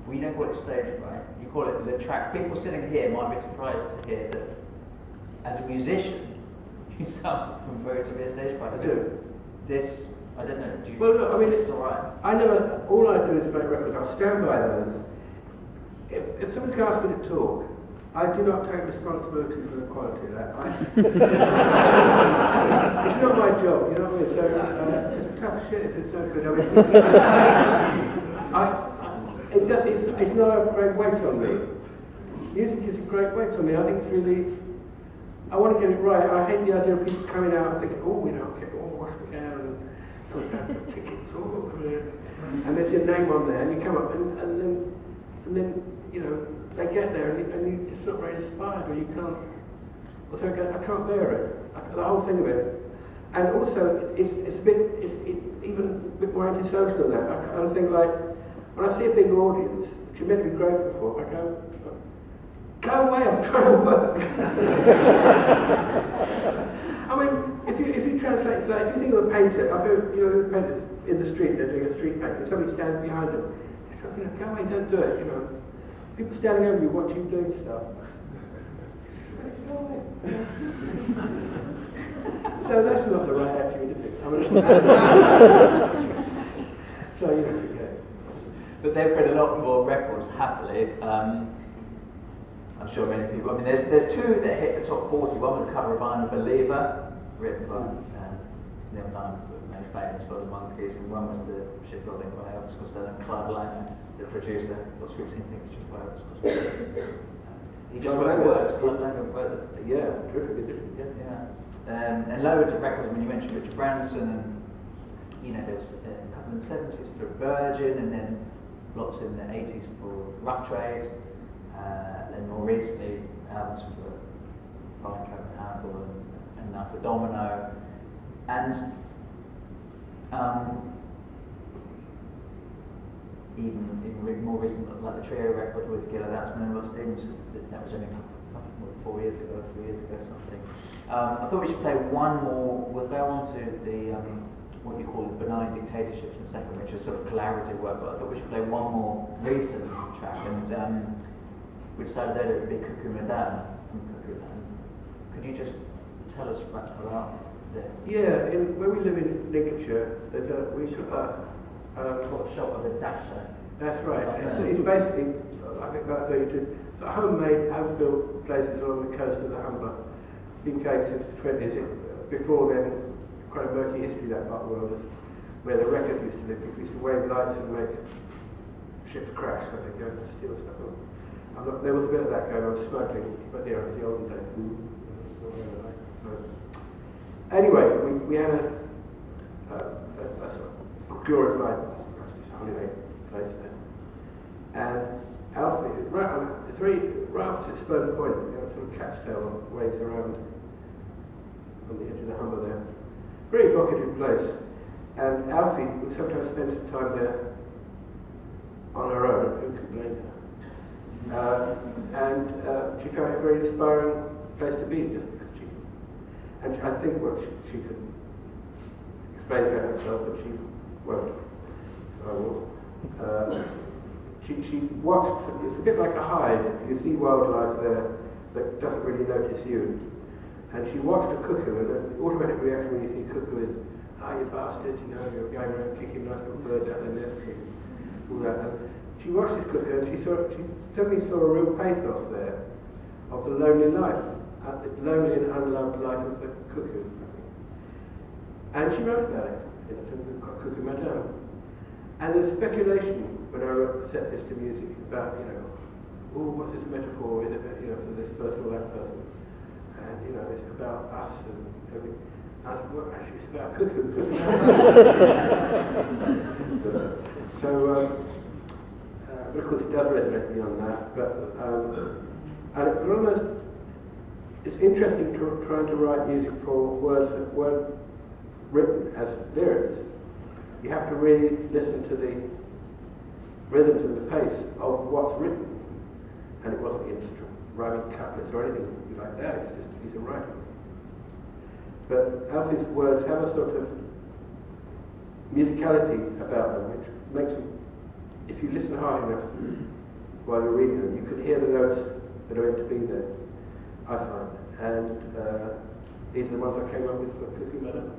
We don't call it stage fright. You call it the track. People sitting here might be surprised to hear that as a musician, you suffer from very severe stage fright. I do. This, I don't know. Do you, well, look, I mean, it's all right. I never. All I do is make records. I stand by those. If someone's going to ask me to talk, I do not take responsibility for the quality of that. It's not my job, you know what I mean? So it's tough shit if it's no good. I mean, it's not a great weight on me. Music is a great weight on me. I think it's really. I want to get it right. I hate the idea of people coming out and thinking, oh, you know, okay, wash me down and tickets, and there's your name on there, and you come up, and then you know. They get there and you're just not very inspired, or you can't. So I can't bear it. The whole thing of it, and also it's even a bit more antisocial than that. I think like when I see a big audience, which you're meant to be grateful for, I go away, I'm trying to work. I mean, if you translate, so if you think of a painter, I've heard painters in the street, they're doing a street painting, somebody stands behind them. It's like, you know, go away, don't do it, you know. People standing over you watching you doing stuff. So that's not the right attitude, is it? I mean, so you know, yeah. But they've played a lot more records, happily. I'm sure many people. I mean, there's two that hit the top 40. One was a cover of "I'm a Believer," written by Neil Young, made famous by the Monkees, and one was the Shipbuilding by Elvis Costello and Clive Langer, the producer. Lots of people seem to think it's just by Elvis Costello. He just wrote words. Clive Langer wrote it. Yeah, terrific edition. Yeah. And loads of records. I mean, you mentioned Richard Branson, and you know there was a couple in the 70s for Virgin, and then lots in the 80s for Rough Trade. Then more recently, albums for Brian Copenhagen and now for Domino, and even more recent, like the trio record with Gilla Latsman and Ross Stevens, that was only a couple 3 years ago, something. I thought we should play one more. We'll go on to the what you call benign dictatorships in a second, which is sort of collaborative work. But I thought we should play one more recent track, and we decided that it would be Cuckoo Madame from Cuckoo Land. Could you just tell us about this? Yeah, where we live in Lincolnshire, there's we've got shop of a dasher. That's right. It's basically, I think about 32 homemade, home-built places along the coast of the Humber. Been going since the 20s. Before then, quite a murky history that part of the world is where the wreckers used to live. People used to wave lights and make ships crash so they go and steal stuff. There was a bit of that going on, smuggling, but yeah, it was the olden days. Anyway, we had a sort of glorified holiday place there. And Alfie, right opposite Spurn Point, you know, sort of cat's tail waves around on the edge of the Humber there. Very evocative place. And Alfie would sometimes spend some time there on her own, who could blame her? And she found it a very inspiring place to be, just because and I think she could explain that herself, but she won't. So I will. She watched. It's a bit like a hive. You see wildlife there that doesn't really notice you. And she watched a cuckoo, and the automatic reaction when you see a cuckoo is, "Ah, you bastard! You know, you're going around kicking nice little birds out of their nest, all that." And she watched this cuckoo, and she suddenly saw a real pathos there of the lonely life, the lonely and unloved life of the cuckoo. And she wrote about it in a film called Cuckoo Madame. And there's speculation when I set this to music about, you know, oh, what's this metaphor? Is it, you know, for this person or that person? And, you know, it's about us and everything. I said, well, actually, it's about cuckoo. So, of course, it does resonate beyond that. But, and it almost, it's interesting trying to write music for words that weren't written as lyrics. You have to really listen to the rhythms and the pace of what's written. And it wasn't instant rhyming couplets or anything like that, it's just a piece of writing. But Alfie's words have a sort of musicality about them which makes them if you listen hard enough while you're reading them, you can hear the notes that are meant to be there, I find. And these are the ones I came up with for Cuckoo Meadow.